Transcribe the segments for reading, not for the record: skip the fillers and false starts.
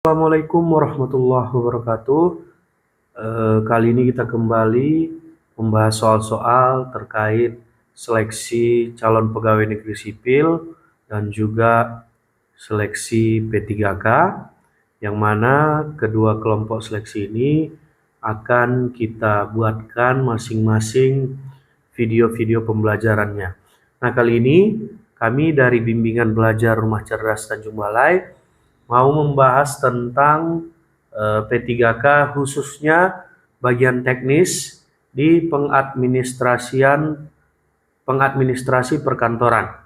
Assalamualaikum warahmatullahi wabarakatuh. Kali ini kita kembali membahas soal-soal terkait seleksi calon pegawai negeri sipil dan juga seleksi P3K, yang mana kedua kelompok seleksi ini akan kita buatkan masing-masing video-video pembelajarannya. Nah, kali ini kami dari Bimbingan Belajar Rumah Cerdas Tanjung Balai mau membahas tentang P3K, khususnya bagian teknis di pengadministrasi perkantoran.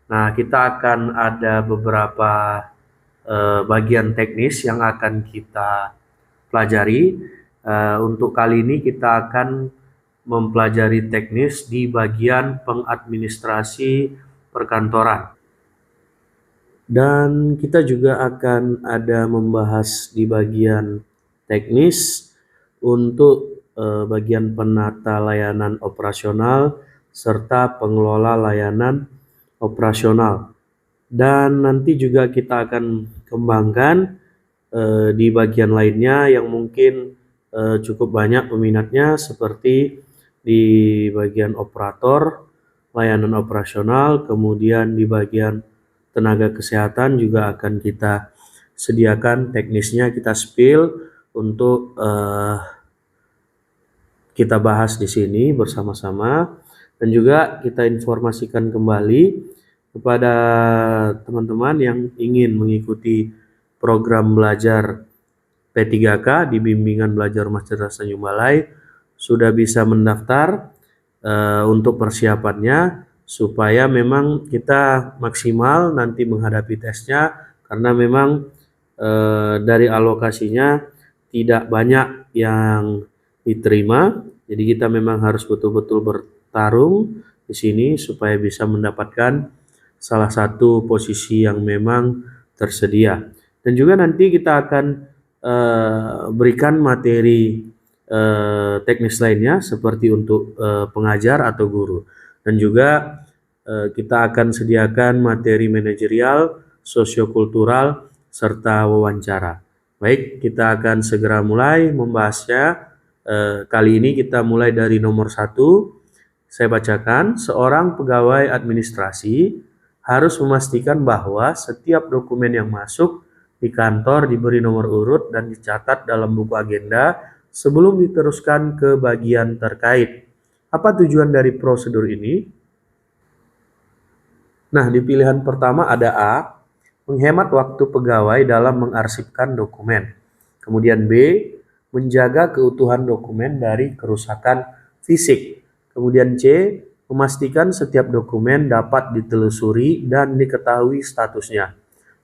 Nah, kita akan ada beberapa bagian teknis yang akan kita pelajari. Untuk kali ini kita akan mempelajari teknis di bagian pengadministrasi perkantoran. Dan kita juga akan ada membahas di bagian teknis untuk bagian penata layanan operasional serta pengelola layanan operasional. Dan nanti juga kita akan kembangkan di bagian lainnya yang mungkin cukup banyak peminatnya, seperti di bagian operator, layanan operasional, kemudian di bagian tenaga kesehatan juga akan kita sediakan teknisnya, kita spill untuk kita bahas di sini bersama-sama. Dan juga kita informasikan kembali kepada teman-teman yang ingin mengikuti program belajar P3K di Bimbingan Belajar Rumah Cerdas Tanjung Balai sudah bisa mendaftar untuk persiapannya, supaya memang kita maksimal nanti menghadapi tesnya, karena memang dari alokasinya tidak banyak yang diterima. Jadi kita memang harus betul-betul bertarung di sini supaya bisa mendapatkan salah satu posisi yang memang tersedia. Dan juga nanti kita akan berikan materi teknis lainnya seperti untuk pengajar atau guru. Dan juga kita akan sediakan materi manajerial, sosiokultural, serta wawancara. Baik, kita akan segera mulai membahasnya. Kali ini kita mulai dari nomor 1. Saya bacakan, seorang pegawai administrasi harus memastikan bahwa setiap dokumen yang masuk di kantor diberi nomor urut dan dicatat dalam buku agenda sebelum diteruskan ke bagian terkait. Apa tujuan dari prosedur ini? Nah, di pilihan pertama ada A, menghemat waktu pegawai dalam mengarsipkan dokumen. Kemudian B, menjaga keutuhan dokumen dari kerusakan fisik. Kemudian C, memastikan setiap dokumen dapat ditelusuri dan diketahui statusnya.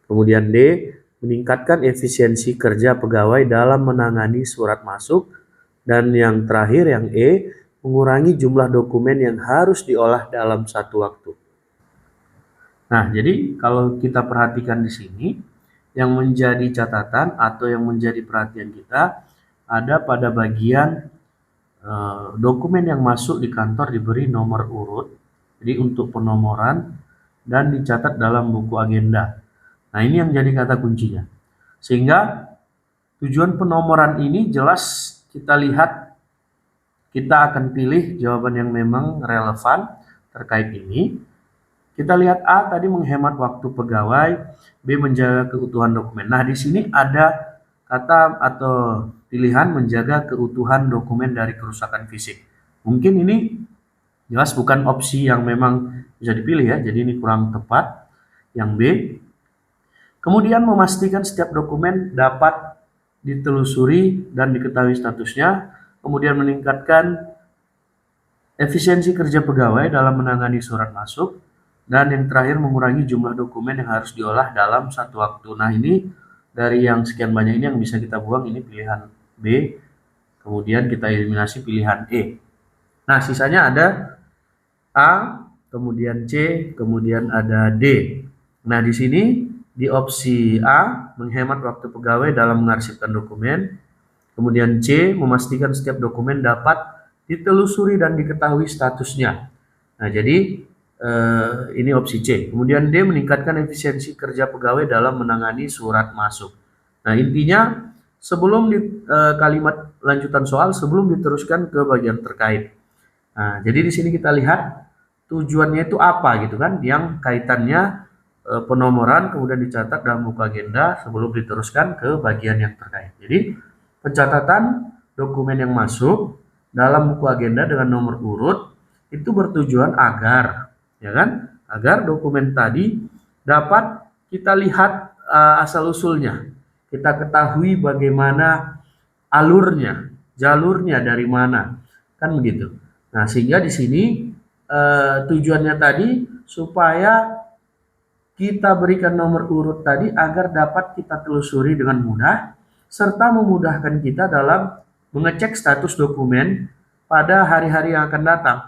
Kemudian D, meningkatkan efisiensi kerja pegawai dalam menangani surat masuk. Dan yang terakhir, yang E, mengurangi jumlah dokumen yang harus diolah dalam satu waktu. Nah, jadi kalau kita perhatikan di sini, yang menjadi catatan atau yang menjadi perhatian kita ada pada bagian dokumen yang masuk di kantor diberi nomor urut, jadi untuk penomoran, dan dicatat dalam buku agenda. Nah, ini yang jadi kata kuncinya. Sehingga tujuan penomoran ini jelas kita lihat, kita akan pilih jawaban yang memang relevan terkait ini. Kita lihat A tadi menghemat waktu pegawai, B menjaga keutuhan dokumen. Nah, di sini ada kata atau pilihan menjaga keutuhan dokumen dari kerusakan fisik. Mungkin ini jelas bukan opsi yang memang bisa dipilih ya, jadi ini kurang tepat. Yang B, kemudian memastikan setiap dokumen dapat ditelusuri dan diketahui statusnya, kemudian meningkatkan efisiensi kerja pegawai dalam menangani surat masuk, dan yang terakhir mengurangi jumlah dokumen yang harus diolah dalam satu waktu. Nah, ini dari yang sekian banyak ini yang bisa kita buang, ini pilihan B, kemudian kita eliminasi pilihan E. Nah, sisanya ada A, kemudian C, kemudian ada D. Nah, di sini di opsi A, menghemat waktu pegawai dalam mengarsipkan dokumen. Kemudian C, memastikan setiap dokumen dapat ditelusuri dan diketahui statusnya. Nah, jadi ini opsi C. Kemudian D, meningkatkan efisiensi kerja pegawai dalam menangani surat masuk. Nah, intinya sebelum kalimat lanjutan soal sebelum diteruskan ke bagian terkait. Nah, jadi di sini kita lihat tujuannya itu apa gitu kan, yang kaitannya penomoran kemudian dicatat dalam buku agenda sebelum diteruskan ke bagian yang terkait. Jadi pencatatan dokumen yang masuk dalam buku agenda dengan nomor urut itu bertujuan agar, ya kan, agar dokumen tadi dapat kita lihat asal usulnya, kita ketahui bagaimana alurnya, jalurnya dari mana, kan begitu. Nah, sehingga di sini tujuannya tadi supaya kita berikan nomor urut tadi agar dapat kita telusuri dengan mudah serta memudahkan kita dalam mengecek status dokumen pada hari-hari yang akan datang.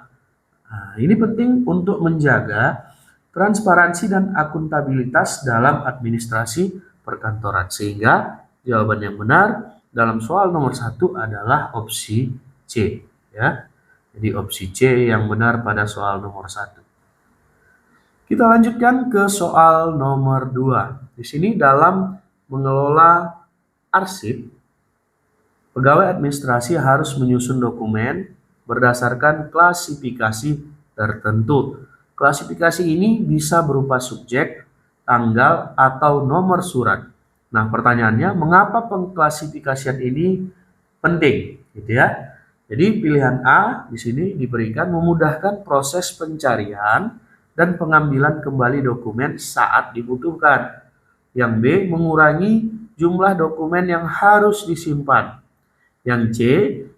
Nah, ini penting untuk menjaga transparansi dan akuntabilitas dalam administrasi perkantoran. Sehingga jawaban yang benar dalam soal nomor 1 adalah opsi C. Ya. Jadi opsi C yang benar pada soal nomor 1. Kita lanjutkan ke soal nomor 2. Di sini dalam mengelola arsip, pegawai administrasi harus menyusun dokumen berdasarkan klasifikasi tertentu. Klasifikasi ini bisa berupa subjek, tanggal, atau nomor surat. Nah, pertanyaannya, mengapa pengklasifikasian ini penting, gitu ya? Jadi pilihan A di sini diberikan memudahkan proses pencarian dan pengambilan kembali dokumen saat dibutuhkan. Yang B, mengurangi jumlah dokumen yang harus disimpan. Yang C,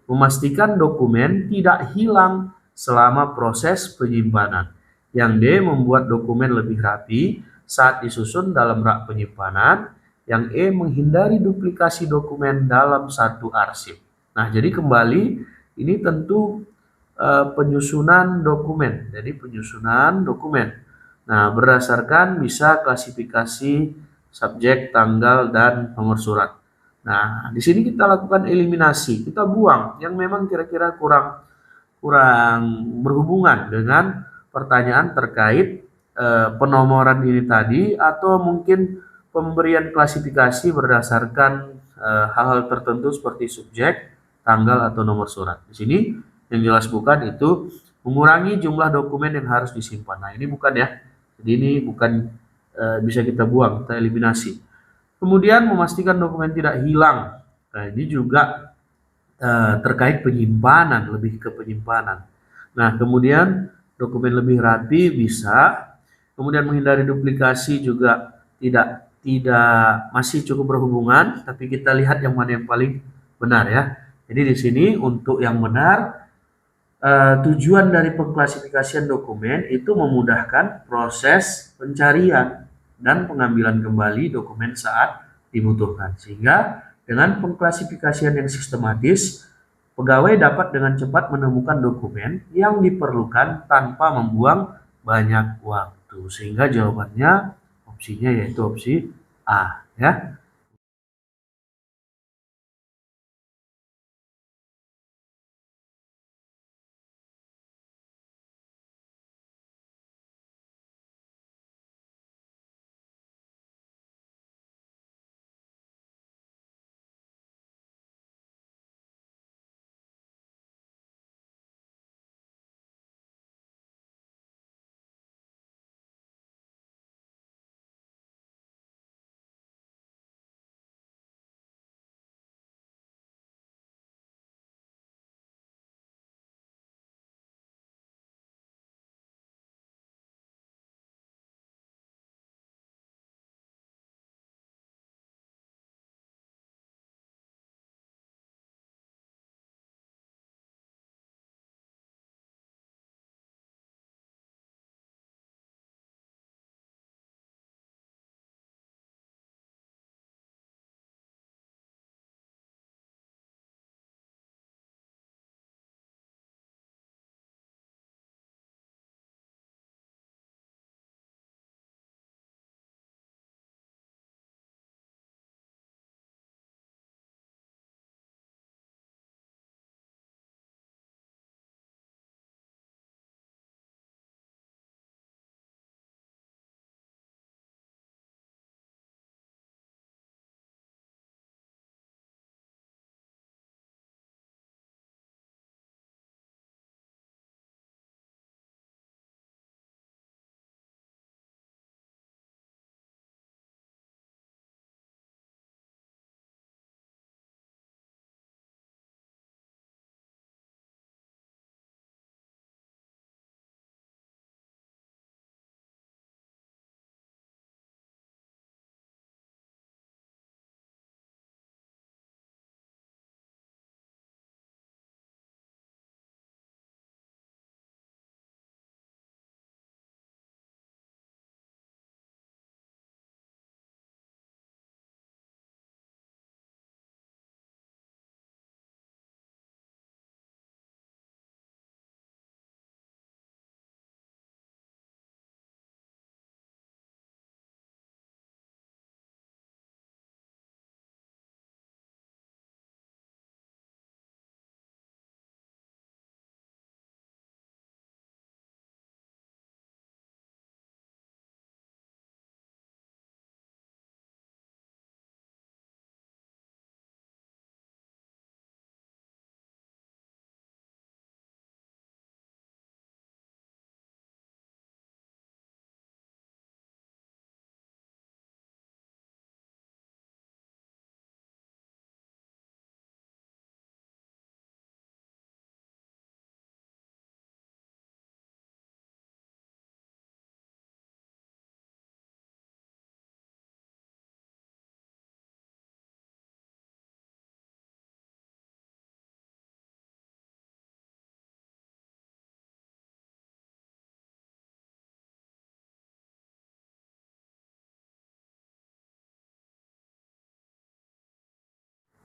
memastikan dokumen tidak hilang selama proses penyimpanan. Yang D, membuat dokumen lebih rapi saat disusun dalam rak penyimpanan. Yang E, menghindari duplikasi dokumen dalam satu arsip. Nah, jadi kembali ini tentu penyusunan dokumen. Jadi penyusunan dokumen. Nah, berdasarkan bisa klasifikasi subjek, tanggal, dan nomor surat. Nah, di sini kita lakukan eliminasi, kita buang yang memang kira-kira kurang berhubungan dengan pertanyaan terkait penomoran ini tadi, atau mungkin pemberian klasifikasi berdasarkan hal-hal tertentu seperti subjek, tanggal, atau nomor surat. Di sini yang jelas bukan itu mengurangi jumlah dokumen yang harus disimpan. Nah, ini bukan ya. Jadi ini bukan bisa kita buang, kita eliminasi. Kemudian memastikan dokumen tidak hilang. Nah, ini juga terkait penyimpanan, lebih ke penyimpanan. Nah, kemudian dokumen lebih rapi bisa. Kemudian menghindari duplikasi juga tidak masih cukup berhubungan, tapi kita lihat yang mana yang paling benar ya. Jadi di sini untuk yang benar, tujuan dari pengklasifikasian dokumen itu memudahkan proses pencarian dan pengambilan kembali dokumen saat dibutuhkan. Sehingga dengan pengklasifikasian yang sistematis, pegawai dapat dengan cepat menemukan dokumen yang diperlukan tanpa membuang banyak waktu. Sehingga jawabannya opsinya yaitu opsi A ya.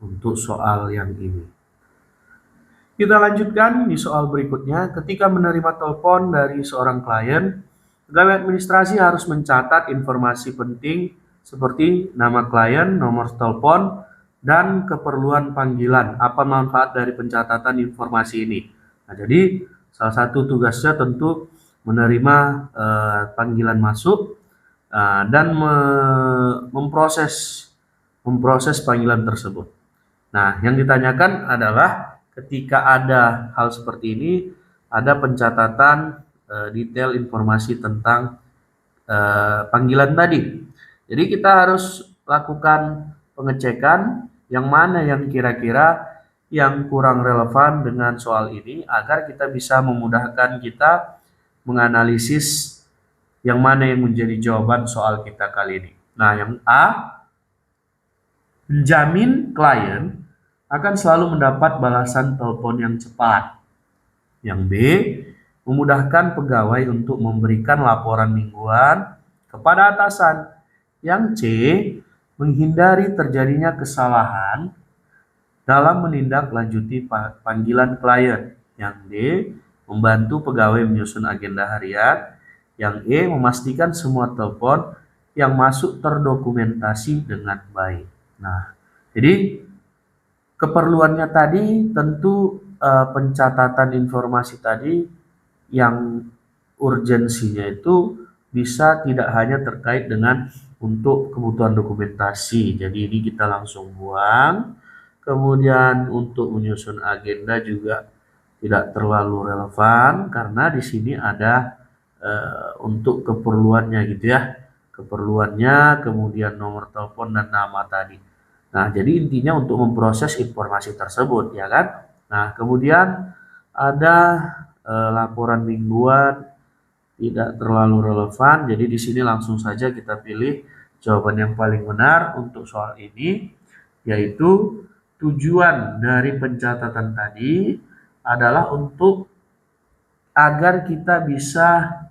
untuk soal yang ini. Kita lanjutkan di soal berikutnya. Ketika menerima telepon dari seorang klien, pegawai administrasi harus mencatat informasi penting seperti nama klien, nomor telepon, dan keperluan panggilan. Apa manfaat dari pencatatan informasi ini? Nah, jadi salah satu tugasnya tentu menerima panggilan masuk dan memproses panggilan tersebut. Nah, yang ditanyakan adalah ketika ada hal seperti ini, ada pencatatan detail informasi tentang panggilan tadi. Jadi kita harus lakukan pengecekan yang mana yang kira-kira yang kurang relevan dengan soal ini agar kita bisa memudahkan kita menganalisis yang mana yang menjadi jawaban soal kita kali ini. Nah, yang A, menjamin klien akan selalu mendapat balasan telepon yang cepat. Yang B, memudahkan pegawai untuk memberikan laporan mingguan kepada atasan. Yang C, menghindari terjadinya kesalahan dalam menindaklanjuti panggilan klien. Yang D, membantu pegawai menyusun agenda harian. Yang E, memastikan semua telepon yang masuk terdokumentasi dengan baik. Nah, jadi keperluannya tadi tentu pencatatan informasi tadi yang urgensinya itu bisa tidak hanya terkait dengan untuk kebutuhan dokumentasi. Jadi ini kita langsung buang. Kemudian untuk menyusun agenda juga tidak terlalu relevan karena di sini ada untuk keperluannya gitu ya. Keperluannya, kemudian nomor telepon dan nama tadi. Nah, jadi intinya untuk memproses informasi tersebut, ya kan? Nah, kemudian ada laporan mingguan tidak terlalu relevan. Jadi di sini langsung saja kita pilih jawaban yang paling benar untuk soal ini, yaitu tujuan dari pencatatan tadi adalah untuk agar kita bisa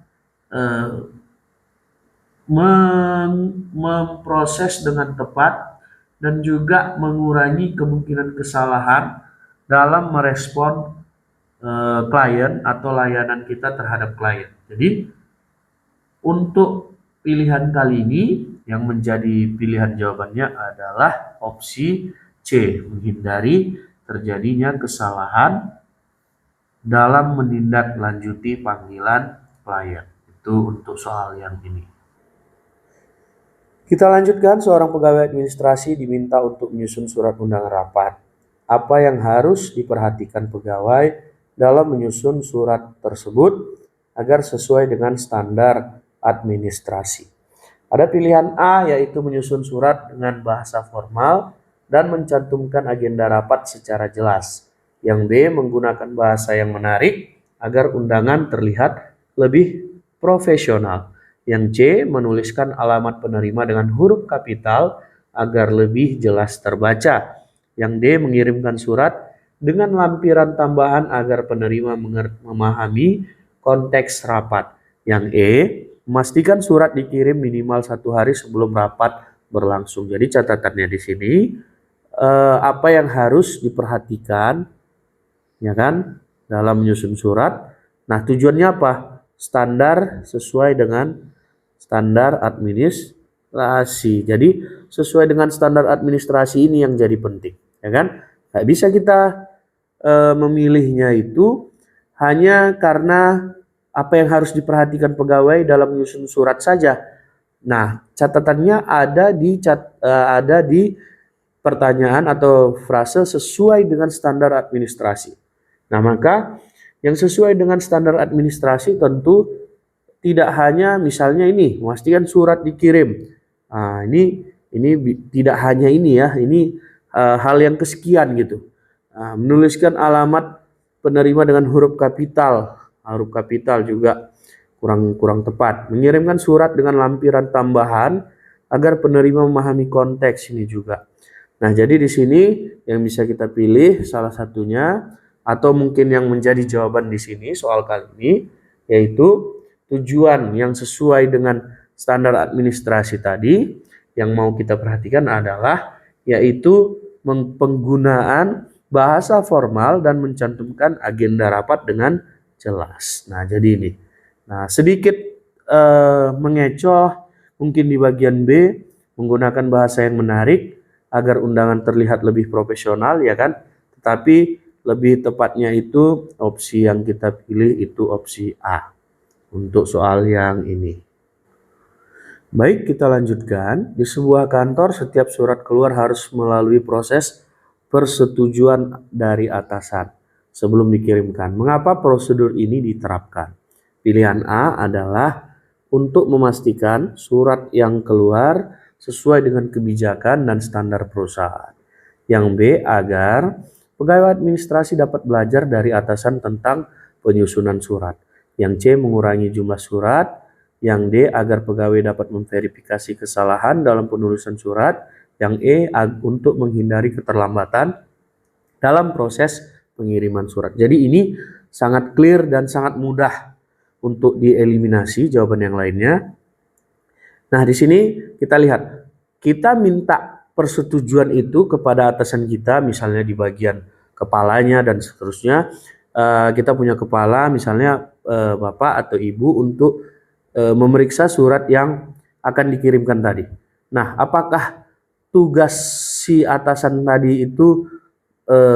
memproses dengan tepat dan juga mengurangi kemungkinan kesalahan dalam merespon klien atau layanan kita terhadap klien. Jadi untuk pilihan kali ini yang menjadi pilihan jawabannya adalah opsi C, menghindari terjadinya kesalahan dalam menindaklanjuti panggilan klien. Itu untuk soal yang ini. Kita lanjutkan, seorang pegawai administrasi diminta untuk menyusun surat undangan rapat. Apa yang harus diperhatikan pegawai dalam menyusun surat tersebut agar sesuai dengan standar administrasi? Ada pilihan A, yaitu menyusun surat dengan bahasa formal dan mencantumkan agenda rapat secara jelas. Yang B, menggunakan bahasa yang menarik agar undangan terlihat lebih profesional. Yang C, menuliskan alamat penerima dengan huruf kapital agar lebih jelas terbaca. Yang D, mengirimkan surat dengan lampiran tambahan agar penerima memahami konteks rapat. Yang E, memastikan surat dikirim minimal 1 hari sebelum rapat berlangsung. Jadi catatannya di sini apa yang harus diperhatikan, ya kan, dalam menyusun surat. Nah, tujuannya apa? Standar sesuai dengan standar administrasi. Jadi sesuai dengan standar administrasi ini yang jadi penting, ya kan? Nggak bisa kita memilihnya itu hanya karena apa yang harus diperhatikan pegawai dalam menyusun surat saja. Nah, catatannya ada di pertanyaan atau frase sesuai dengan standar administrasi. Nah, maka yang sesuai dengan standar administrasi tentu tidak hanya misalnya ini, memastikan surat dikirim. Nah, ini tidak hanya ini ya, ini hal yang kesekian gitu. Nah, menuliskan alamat penerima dengan huruf kapital juga kurang tepat. Mengirimkan surat dengan lampiran tambahan agar penerima memahami konteks ini juga. Nah, jadi di sini yang bisa kita pilih salah satunya atau mungkin yang menjadi jawaban di sini soal kali ini yaitu tujuan yang sesuai dengan standar administrasi tadi yang mau kita perhatikan adalah yaitu penggunaan bahasa formal dan mencantumkan agenda rapat dengan jelas. Nah, jadi ini. Nah, sedikit mengecoh mungkin di bagian B, menggunakan bahasa yang menarik agar undangan terlihat lebih profesional, ya kan? Tetapi lebih tepatnya itu opsi yang kita pilih itu opsi A untuk soal yang ini. Baik, kita lanjutkan. Di sebuah kantor, setiap surat keluar harus melalui proses persetujuan dari atasan sebelum dikirimkan. Mengapa prosedur ini diterapkan? Pilihan A adalah untuk memastikan surat yang keluar sesuai dengan kebijakan dan standar perusahaan. Yang B, agar pegawai administrasi dapat belajar dari atasan tentang penyusunan surat. Yang C, mengurangi jumlah surat. Yang D, agar pegawai dapat memverifikasi kesalahan dalam penulisan surat. Yang E, untuk menghindari keterlambatan dalam proses pengiriman surat. Jadi ini sangat clear dan sangat mudah untuk dieliminasi jawaban yang lainnya. Nah, di sini kita lihat, kita minta persetujuan itu kepada atasan kita, misalnya di bagian kepalanya dan seterusnya. Kita punya kepala, misalnya bapak atau ibu, untuk memeriksa surat yang akan dikirimkan tadi. Nah, apakah tugas si atasan tadi itu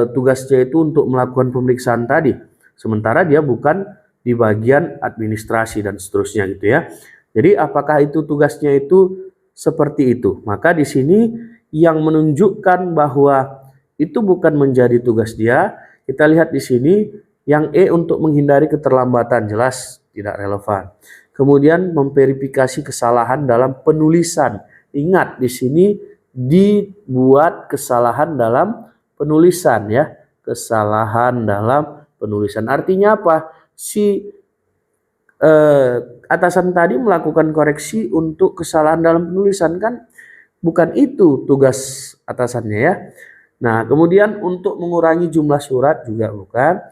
tugasnya itu untuk melakukan pemeriksaan tadi, sementara dia bukan di bagian administrasi dan seterusnya gitu ya. Jadi apakah itu tugasnya itu seperti itu? Maka di sini yang menunjukkan bahwa itu bukan menjadi tugas dia, kita lihat di sini yang E, untuk menghindari keterlambatan, jelas tidak relevan. Kemudian memverifikasi kesalahan dalam penulisan. Ingat di sini dibuat kesalahan dalam penulisan ya. Kesalahan dalam penulisan. Artinya apa? Si atasan tadi melakukan koreksi untuk kesalahan dalam penulisan, kan bukan itu tugas atasannya ya. Nah, kemudian untuk mengurangi jumlah surat juga bukan.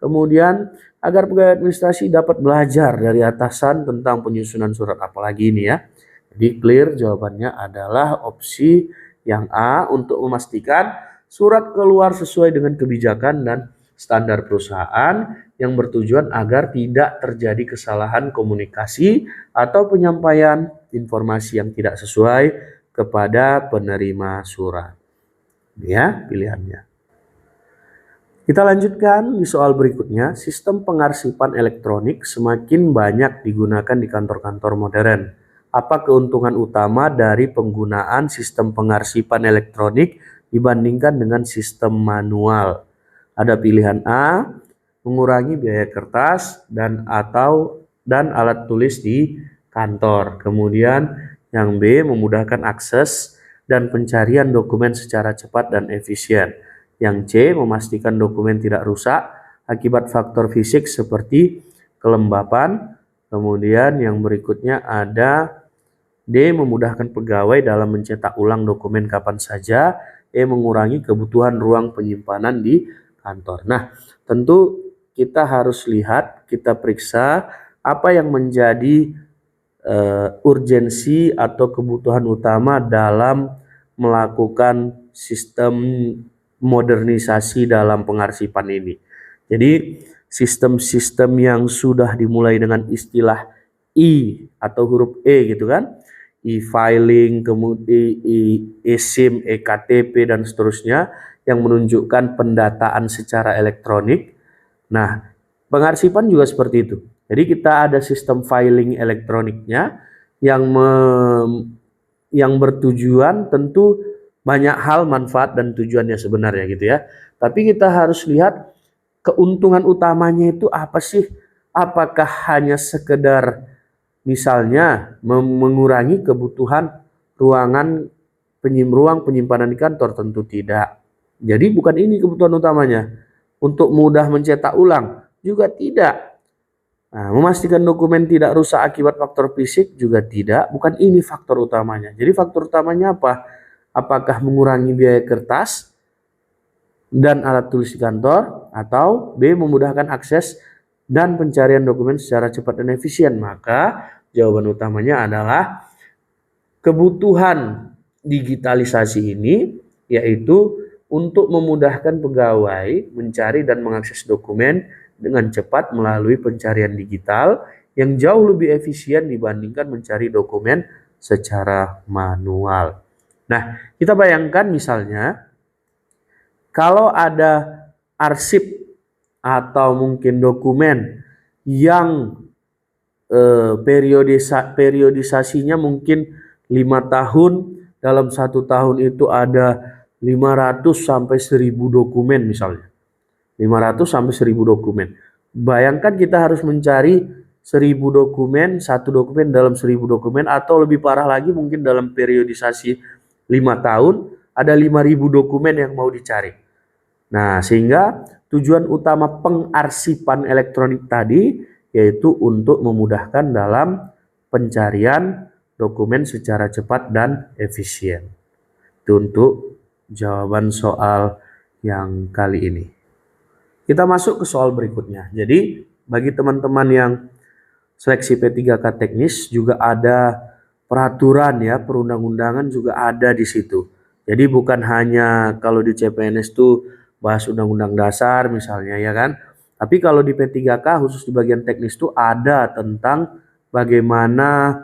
Kemudian agar pegawai administrasi dapat belajar dari atasan tentang penyusunan surat, apalagi ini ya. Jadi clear jawabannya adalah opsi yang A, untuk memastikan surat keluar sesuai dengan kebijakan dan standar perusahaan yang bertujuan agar tidak terjadi kesalahan komunikasi atau penyampaian informasi yang tidak sesuai kepada penerima surat. Ya, pilihannya. Kita lanjutkan di soal berikutnya. Sistem pengarsipan elektronik semakin banyak digunakan di kantor-kantor modern. Apa keuntungan utama dari penggunaan sistem pengarsipan elektronik dibandingkan dengan sistem manual? Ada pilihan A, mengurangi biaya kertas dan alat tulis di kantor. Kemudian yang B, memudahkan akses dan pencarian dokumen secara cepat dan efisien. Yang C, memastikan dokumen tidak rusak akibat faktor fisik seperti kelembapan. Kemudian yang berikutnya ada D, memudahkan pegawai dalam mencetak ulang dokumen kapan saja. E, mengurangi kebutuhan ruang penyimpanan di kantor. Nah, tentu kita harus lihat, kita periksa apa yang menjadi urgensi atau kebutuhan utama dalam melakukan sistem modernisasi dalam pengarsipan ini. Jadi sistem-sistem yang sudah dimulai dengan istilah I atau huruf E gitu kan, e-filing, kemudian e-SIM, e-KTP dan seterusnya yang menunjukkan pendataan secara elektronik. Nah, pengarsipan juga seperti itu. Jadi kita ada sistem filing elektroniknya yang bertujuan tentu banyak hal manfaat dan tujuannya sebenarnya gitu ya. Tapi kita harus lihat keuntungan utamanya itu apa sih? Apakah hanya sekedar misalnya mengurangi kebutuhan ruang penyimpanan di kantor? Tentu tidak. Jadi bukan ini kebutuhan utamanya. Untuk mudah mencetak ulang juga tidak. Nah, memastikan dokumen tidak rusak akibat faktor fisik juga tidak. Bukan ini faktor utamanya. Jadi faktor utamanya apa? Apakah mengurangi biaya kertas dan alat tulis di kantor, atau B, memudahkan akses dan pencarian dokumen secara cepat dan efisien? Maka jawaban utamanya adalah kebutuhan digitalisasi ini, yaitu untuk memudahkan pegawai mencari dan mengakses dokumen dengan cepat melalui pencarian digital yang jauh lebih efisien dibandingkan mencari dokumen secara manual. Nah, kita bayangkan misalnya kalau ada arsip atau mungkin dokumen yang periodisasinya mungkin 5 tahun, dalam 1 tahun itu ada 500 sampai 1000 dokumen misalnya. 500 sampai 1000 dokumen. Bayangkan kita harus mencari 1000 dokumen, satu dokumen dalam 1000 dokumen, atau lebih parah lagi mungkin dalam periodisasi 5 tahun ada 5000 dokumen yang mau dicari. Nah, sehingga tujuan utama pengarsipan elektronik tadi yaitu untuk memudahkan dalam pencarian dokumen secara cepat dan efisien. Itu untuk jawaban soal yang kali ini. Kita masuk ke soal berikutnya. Jadi, bagi teman-teman yang seleksi P3K teknis juga ada peraturan ya, perundang-undangan juga ada di situ. Jadi bukan hanya kalau di CPNS tuh bahas undang-undang dasar misalnya ya kan. Tapi kalau di P3K khusus di bagian teknis tuh ada tentang bagaimana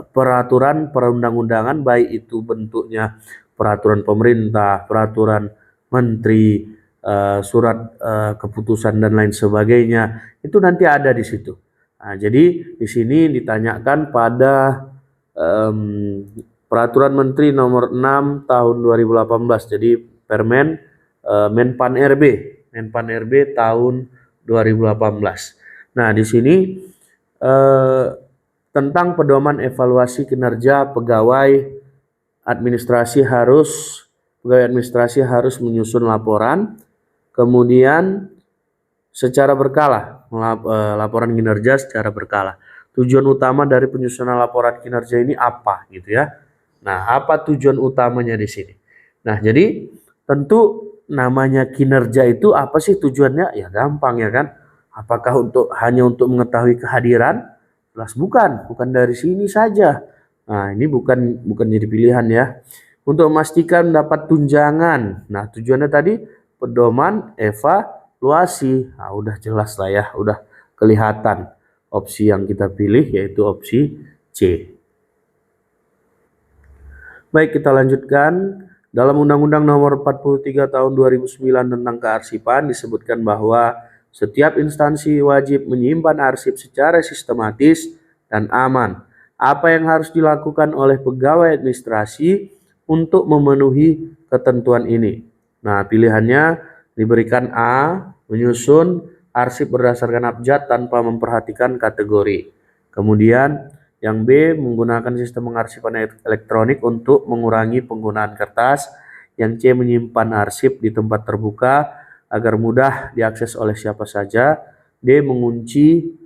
peraturan perundang-undangan, baik itu bentuknya peraturan pemerintah, peraturan menteri, surat keputusan dan lain sebagainya. Itu nanti ada di situ. Nah, jadi di sini ditanyakan pada Peraturan Menteri Nomor 6 Tahun 2018. Jadi Permen Menpan RB tahun 2018. Nah, di sini tentang pedoman evaluasi kinerja pegawai administrasi harus menyusun laporan, kemudian secara berkala, laporan kinerja secara berkala. Tujuan utama dari penyusunan laporan kinerja ini apa gitu ya. Nah, apa tujuan utamanya di sini? Nah, jadi tentu namanya kinerja itu apa sih tujuannya? Ya gampang ya kan. Apakah hanya untuk mengetahui kehadiran? Jelas bukan dari sini saja. Nah, ini bukan jadi pilihan ya. Untuk memastikan dapat tunjangan. Nah, tujuannya tadi pedoman evaluasi. Nah, udah jelas lah ya, udah kelihatan opsi yang kita pilih yaitu opsi C. Baik, kita lanjutkan. Dalam Undang-Undang Nomor 43 Tahun 2009 tentang kearsipan disebutkan bahwa setiap instansi wajib menyimpan arsip secara sistematis dan aman. Apa yang harus dilakukan oleh pegawai administrasi untuk memenuhi ketentuan ini? Nah, pilihannya diberikan A, menyusun arsip berdasarkan abjad tanpa memperhatikan kategori. Kemudian yang B, menggunakan sistem pengarsipan elektronik untuk mengurangi penggunaan kertas. Yang C, menyimpan arsip di tempat terbuka agar mudah diakses oleh siapa saja. D, mengunci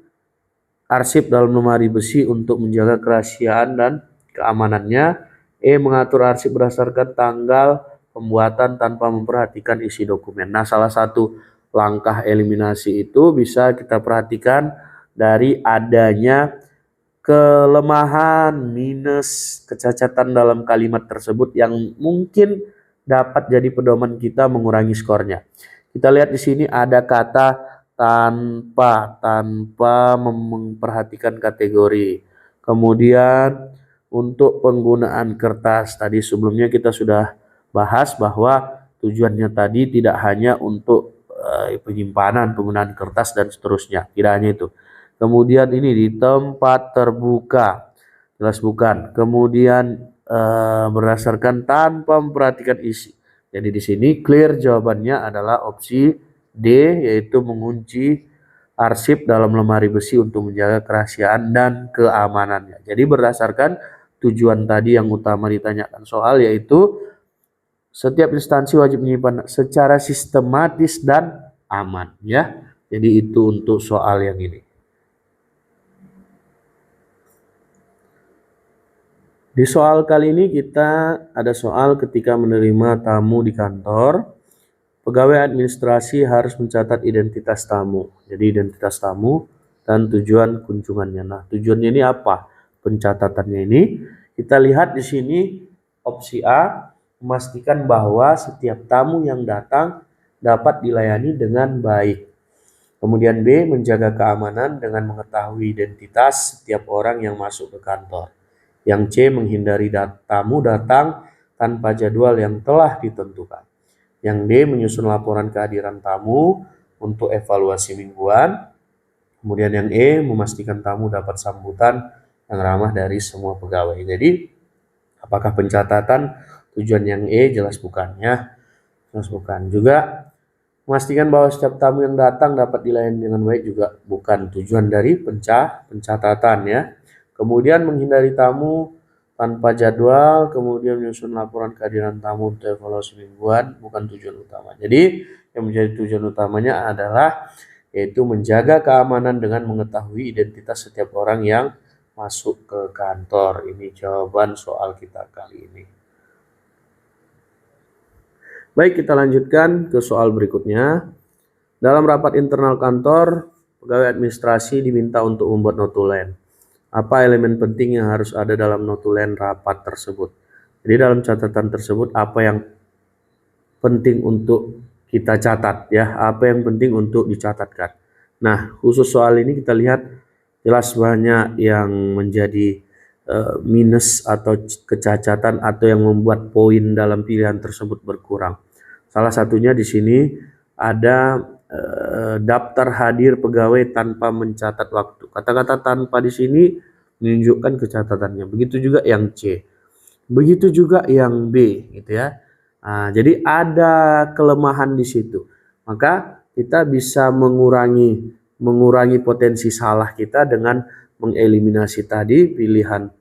arsip dalam lemari besi untuk menjaga kerahasiaan dan keamanannya. E, mengatur arsip berdasarkan tanggal pembuatan tanpa memperhatikan isi dokumen. Nah, salah satu langkah eliminasi itu bisa kita perhatikan dari adanya kelemahan, minus, kecacatan dalam kalimat tersebut yang mungkin dapat jadi pedoman kita mengurangi skornya. Kita lihat di sini ada kata tanpa memperhatikan kategori. Kemudian untuk penggunaan kertas, tadi sebelumnya kita sudah bahas bahwa tujuannya tadi tidak hanya untuk penyimpanan, penggunaan kertas dan seterusnya. Tidak hanya itu. Kemudian ini di tempat terbuka, jelas bukan. Kemudian berdasarkan tanpa memperhatikan isi. Jadi di sini clear jawabannya adalah opsi D, yaitu mengunci arsip dalam lemari besi untuk menjaga kerahasiaan dan keamanannya. Jadi berdasarkan tujuan tadi yang utama ditanyakan soal, yaitu setiap instansi wajib menyimpan secara sistematis dan aman ya. Jadi itu untuk soal yang ini. Di soal kali ini kita ada soal ketika menerima tamu di kantor, pegawai administrasi harus mencatat identitas tamu. Jadi identitas tamu dan tujuan kunjungannya. Nah, tujuannya ini apa? Pencatatannya ini kita lihat di sini opsi A, memastikan bahwa setiap tamu yang datang dapat dilayani dengan baik. Kemudian B, menjaga keamanan dengan mengetahui identitas setiap orang yang masuk ke kantor. Yang C, menghindari tamu datang tanpa jadwal yang telah ditentukan. Yang D, menyusun laporan kehadiran tamu untuk evaluasi mingguan. Kemudian yang E, memastikan tamu dapat sambutan yang ramah dari semua pegawai. Jadi, apakah pencatatan tujuan yang E? Jelas bukan ya. Jelas bukan. Juga memastikan bahwa setiap tamu yang datang dapat dilayani dengan baik juga bukan tujuan dari pencatatan ya. Kemudian menghindari tamu tanpa jadwal, kemudian menyusun laporan kehadiran tamu untuk evaluasi mingguan bukan tujuan utama. Jadi yang menjadi tujuan utamanya adalah yaitu menjaga keamanan dengan mengetahui identitas setiap orang yang masuk ke kantor. Ini jawaban soal kita kali ini. Baik, kita lanjutkan ke soal berikutnya. Dalam rapat internal kantor, pegawai administrasi diminta untuk membuat notulen. Apa elemen penting yang harus ada dalam notulen rapat tersebut? Jadi dalam catatan tersebut apa yang penting untuk kita catat ya, apa yang penting untuk dicatatkan. Nah, khusus soal ini kita lihat jelas banyak yang menjadi minus atau kecacatan atau yang membuat poin dalam pilihan tersebut berkurang. Salah satunya di sini ada daftar hadir pegawai tanpa mencatat waktu. Kata-kata tanpa di sini menunjukkan kecatatannya. Begitu juga yang C. Begitu juga yang B gitu ya. Nah, jadi ada kelemahan di situ. Maka kita bisa mengurangi potensi salah kita dengan mengeliminasi tadi pilihan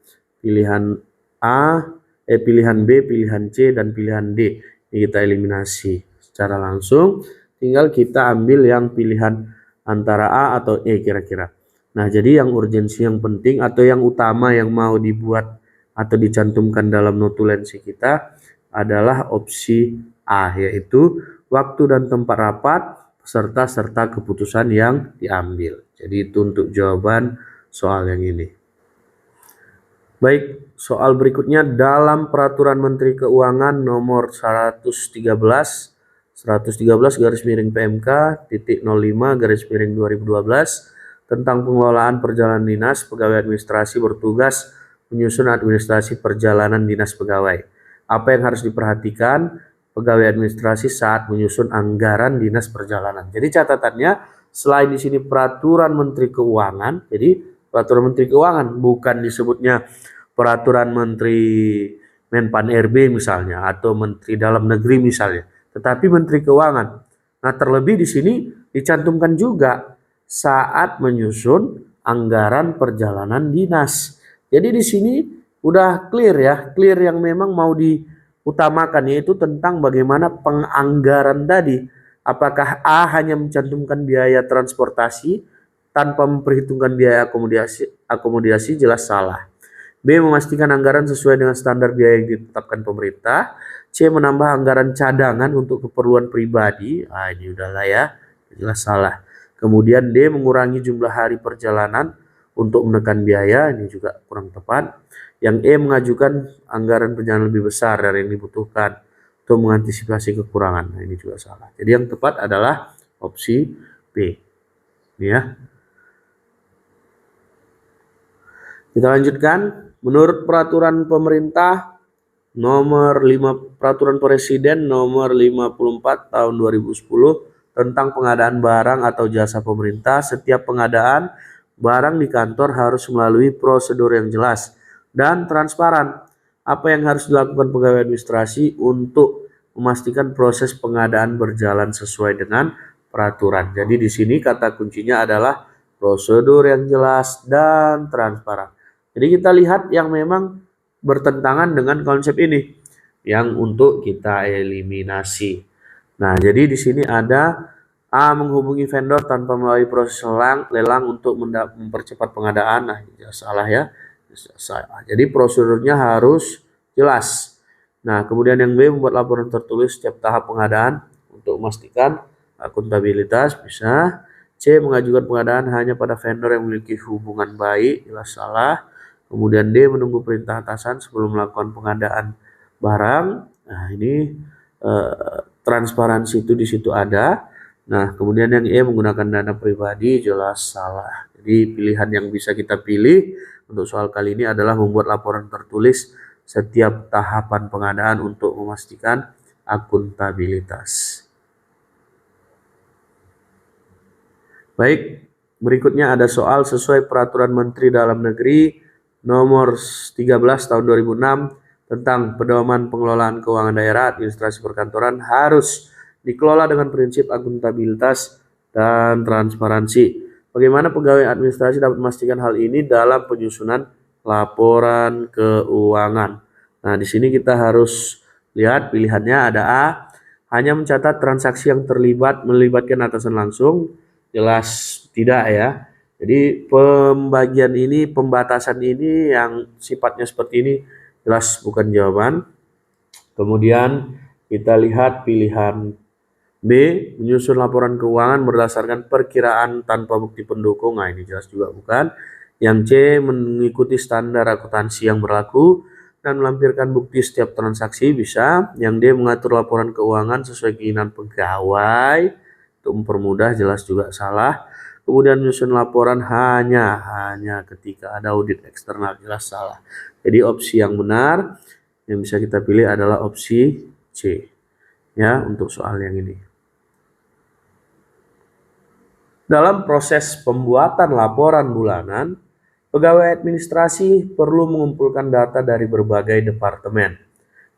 A, pilihan B, pilihan C dan pilihan D. Ini kita eliminasi secara langsung. Tinggal kita ambil yang pilihan antara A atau E kira-kira. Nah, jadi yang urgensi yang penting atau yang utama yang mau dibuat atau dicantumkan dalam notulensi kita adalah opsi A, yaitu waktu dan tempat rapat serta keputusan yang diambil. Jadi itu untuk jawaban soal yang ini. Baik, soal berikutnya dalam Peraturan Menteri Keuangan nomor 113 garis miring PMK titik 05 garis miring 2012 tentang pengelolaan perjalanan dinas pegawai administrasi bertugas menyusun administrasi perjalanan dinas pegawai. Apa yang harus diperhatikan pegawai administrasi saat menyusun anggaran dinas perjalanan? Jadi catatannya selain di sini Peraturan Menteri Keuangan, jadi Peraturan Menteri Keuangan bukan disebutnya Peraturan Menteri Menpan RB misalnya atau Menteri Dalam Negeri misalnya, tetapi Menteri Keuangan. Nah, terlebih di sini dicantumkan juga saat menyusun anggaran perjalanan dinas. Jadi di sini udah clear ya, clear yang memang mau diutamakan yaitu tentang bagaimana penganggaran tadi. Apakah A hanya mencantumkan biaya transportasi tanpa memperhitungkan biaya akomodasi jelas salah. B, memastikan anggaran sesuai dengan standar biaya yang ditetapkan pemerintah. C, menambah anggaran cadangan untuk keperluan pribadi. Ini udahlah ya, jelas salah. Kemudian D, mengurangi jumlah hari perjalanan untuk menekan biaya. Ini juga kurang tepat. Yang E, mengajukan anggaran perjalanan lebih besar dari yang dibutuhkan untuk mengantisipasi kekurangan. Nah, ini juga salah. Jadi yang tepat adalah opsi B. Ini ya. Kita lanjutkan. Menurut peraturan pemerintah Peraturan Presiden nomor 54 tahun 2010 tentang pengadaan barang atau jasa pemerintah, setiap pengadaan barang di kantor harus melalui prosedur yang jelas dan transparan. Apa yang harus dilakukan pegawai administrasi untuk memastikan proses pengadaan berjalan sesuai dengan peraturan? Jadi di sini kata kuncinya adalah prosedur yang jelas dan transparan. Jadi kita lihat yang memang bertentangan dengan konsep ini yang untuk kita eliminasi. Nah, jadi di sini ada A, menghubungi vendor tanpa melalui proses lelang untuk mempercepat pengadaan. Nah, salah ya. Salah. Jadi prosedurnya harus jelas. Nah, kemudian yang B, membuat laporan tertulis setiap tahap pengadaan untuk memastikan akuntabilitas bisa. C, mengajukan pengadaan hanya pada vendor yang memiliki hubungan baik, jelas salah. Kemudian D, menunggu perintah atasan sebelum melakukan pengadaan barang. Nah, ini transparansi itu di situ ada. Nah, kemudian yang E menggunakan dana pribadi jelas salah. Jadi pilihan yang bisa kita pilih untuk soal kali ini adalah membuat laporan tertulis setiap tahapan pengadaan untuk memastikan akuntabilitas. Baik, berikutnya ada soal sesuai Peraturan Menteri Dalam Negeri nomor 13 tahun 2006 tentang pedoman pengelolaan keuangan daerah administrasi perkantoran harus dikelola dengan prinsip akuntabilitas dan transparansi. Bagaimana pegawai administrasi dapat memastikan hal ini dalam penyusunan laporan keuangan? Nah, di sini kita harus lihat pilihannya ada A, hanya mencatat transaksi yang melibatkan atasan langsung. Jelas tidak ya. Jadi pembatasan ini yang sifatnya seperti ini jelas bukan jawaban. Kemudian kita lihat pilihan B, menyusun laporan keuangan berdasarkan perkiraan tanpa bukti pendukung. Nah, ini jelas juga bukan. Yang C, mengikuti standar akuntansi yang berlaku dan melampirkan bukti setiap transaksi bisa. Yang D, mengatur laporan keuangan sesuai keinginan pegawai untuk mempermudah, jelas juga salah. Kemudian menyusun laporan hanya ketika ada audit eksternal, jelas salah. Jadi opsi yang benar yang bisa kita pilih adalah opsi C ya untuk soal yang ini. Dalam proses pembuatan laporan bulanan, pegawai administrasi perlu mengumpulkan data dari berbagai departemen.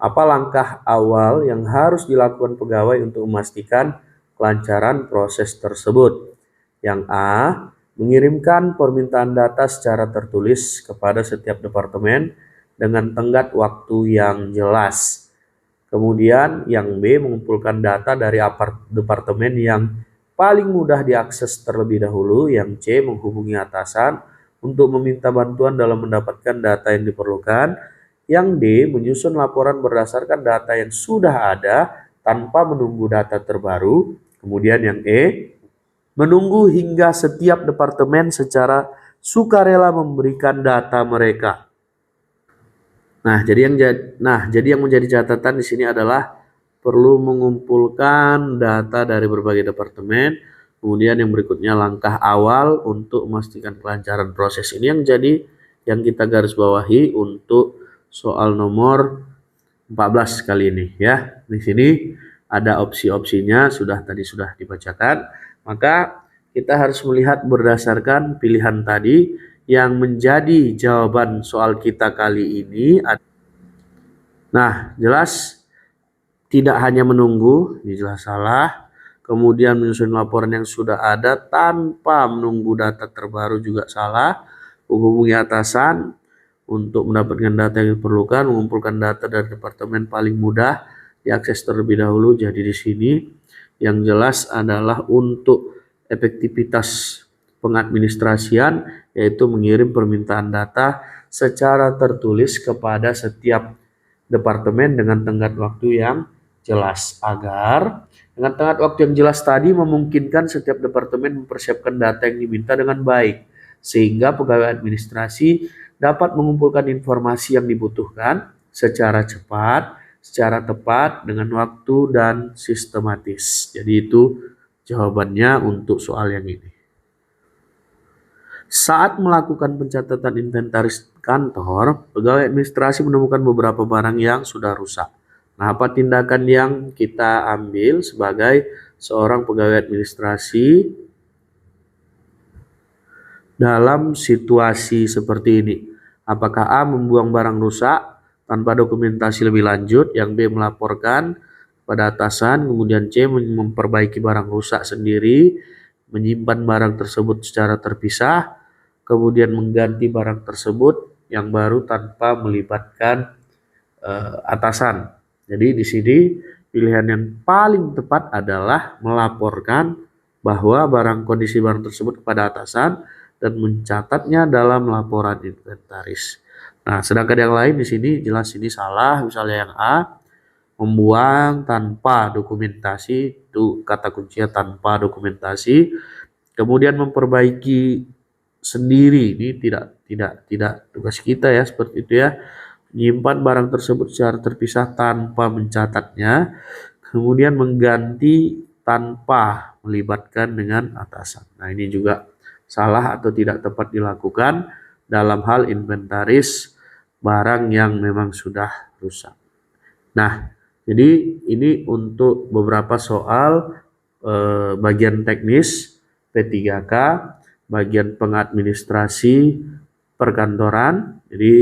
Apa langkah awal yang harus dilakukan pegawai untuk memastikan kelancaran proses tersebut? Yang A, mengirimkan permintaan data secara tertulis kepada setiap departemen dengan tenggat waktu yang jelas. Kemudian yang B, mengumpulkan data dari departemen yang paling mudah diakses terlebih dahulu. Yang C, menghubungi atasan untuk meminta bantuan dalam mendapatkan data yang diperlukan. Yang D, menyusun laporan berdasarkan data yang sudah ada tanpa menunggu data terbaru. Kemudian yang E, menunggu hingga setiap departemen secara sukarela memberikan data mereka. Jadi yang menjadi catatan di sini adalah perlu mengumpulkan data dari berbagai departemen. Kemudian yang berikutnya langkah awal untuk memastikan kelancaran proses. Ini yang kita garis bawahi untuk soal nomor 14 kali ini ya. Di sini ada opsi-opsinya sudah dibacakan. Maka kita harus melihat berdasarkan pilihan tadi yang menjadi jawaban soal kita kali ini. Nah, jelas tidak hanya menunggu, ini jelas salah. Kemudian menyusun laporan yang sudah ada tanpa menunggu data terbaru juga salah. Menghubungi atasan untuk mendapatkan data yang diperlukan, mengumpulkan data dari departemen paling mudah diakses terlebih dahulu. Jadi di sini yang jelas adalah untuk efektivitas pengadministrasian, yaitu mengirim permintaan data secara tertulis kepada setiap departemen dengan tenggat waktu yang jelas, agar dengan tenggat waktu yang jelas tadi memungkinkan setiap departemen mempersiapkan data yang diminta dengan baik, sehingga pegawai administrasi dapat mengumpulkan informasi yang dibutuhkan secara cepat, secara tepat, dengan waktu dan sistematis. Jadi itu jawabannya untuk soal yang ini. Saat melakukan pencatatan inventaris kantor, pegawai administrasi menemukan beberapa barang yang sudah rusak. Nah, apa tindakan yang kita ambil sebagai seorang pegawai administrasi dalam situasi seperti ini? Apakah A, membuang barang rusak tanpa dokumentasi lebih lanjut? Yang B, melaporkan pada atasan? Kemudian C, memperbaiki barang rusak sendiri, menyimpan barang tersebut secara terpisah, kemudian mengganti barang tersebut yang baru tanpa melibatkan atasan. Jadi di sini pilihan yang paling tepat adalah melaporkan bahwa kondisi barang tersebut kepada atasan dan mencatatnya dalam laporan inventaris. Nah, sedangkan yang lain di sini jelas ini salah. Misalnya yang A, membuang tanpa dokumentasi, itu kata kuncinya tanpa dokumentasi. Kemudian memperbaiki sendiri, ini tidak tugas kita ya, seperti itu ya. menyimpan barang tersebut secara terpisah tanpa mencatatnya, kemudian mengganti tanpa melibatkan dengan atasan. Nah, ini juga salah atau tidak tepat dilakukan dalam hal inventaris barang yang memang sudah rusak. Nah, jadi ini untuk beberapa soal bagian teknis P3K, bagian pengadministrasi perkantoran. Jadi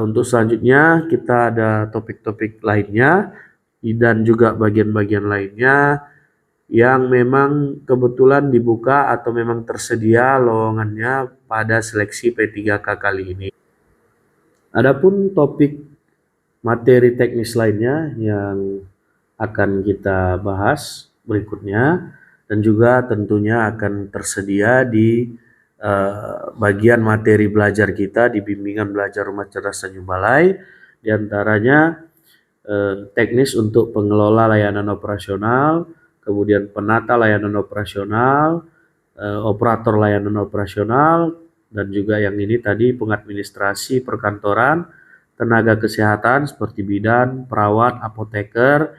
untuk selanjutnya kita ada topik-topik lainnya dan juga bagian-bagian lainnya yang memang kebetulan dibuka atau memang tersedia lowongannya pada seleksi P3K kali ini. Adapun topik materi teknis lainnya yang akan kita bahas berikutnya dan juga tentunya akan tersedia di bagian materi belajar kita di bimbingan belajar Rumah Cerdas Tanjung Balai, diantaranya teknis untuk pengelola layanan operasional, kemudian penata layanan operasional, operator layanan operasional, dan juga yang ini tadi pengadministrasi perkantoran, tenaga kesehatan seperti bidan, perawat, apoteker,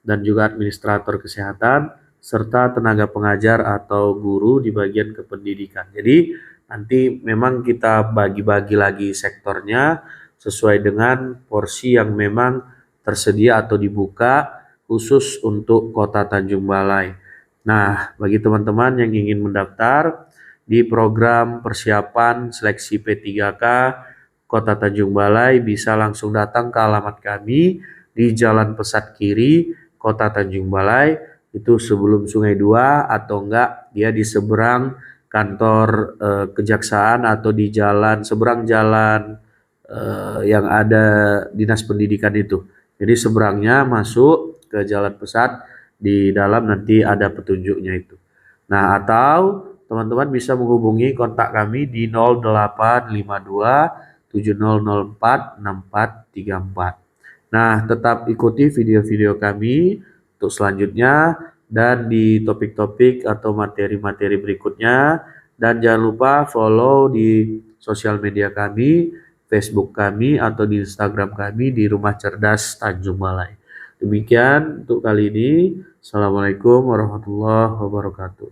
dan juga administrator kesehatan, serta tenaga pengajar atau guru di bagian kependidikan. Jadi nanti memang kita bagi-bagi lagi sektornya sesuai dengan porsi yang memang tersedia atau dibuka khusus untuk Kota Tanjung Balai. Nah, bagi teman-teman yang ingin mendaftar di program persiapan seleksi P3K Kota Tanjung Balai bisa langsung datang ke alamat kami di Jalan Pesat Kiri, Kota Tanjung Balai, itu sebelum Sungai Dua, atau enggak dia di seberang kantor kejaksaan atau di jalan seberang jalan yang ada dinas pendidikan itu. Jadi seberangnya masuk ke Jalan Pesat, di dalam nanti ada petunjuknya itu. Nah, atau teman-teman bisa menghubungi kontak kami di 0852 7004 6434. Nah, tetap ikuti video-video kami untuk selanjutnya dan di topik-topik atau materi-materi berikutnya. Dan jangan lupa follow di sosial media kami, Facebook kami, atau di Instagram kami di Rumah Cerdas Tanjung Balai. Demikian untuk kali ini. Assalamualaikum warahmatullahi wabarakatuh.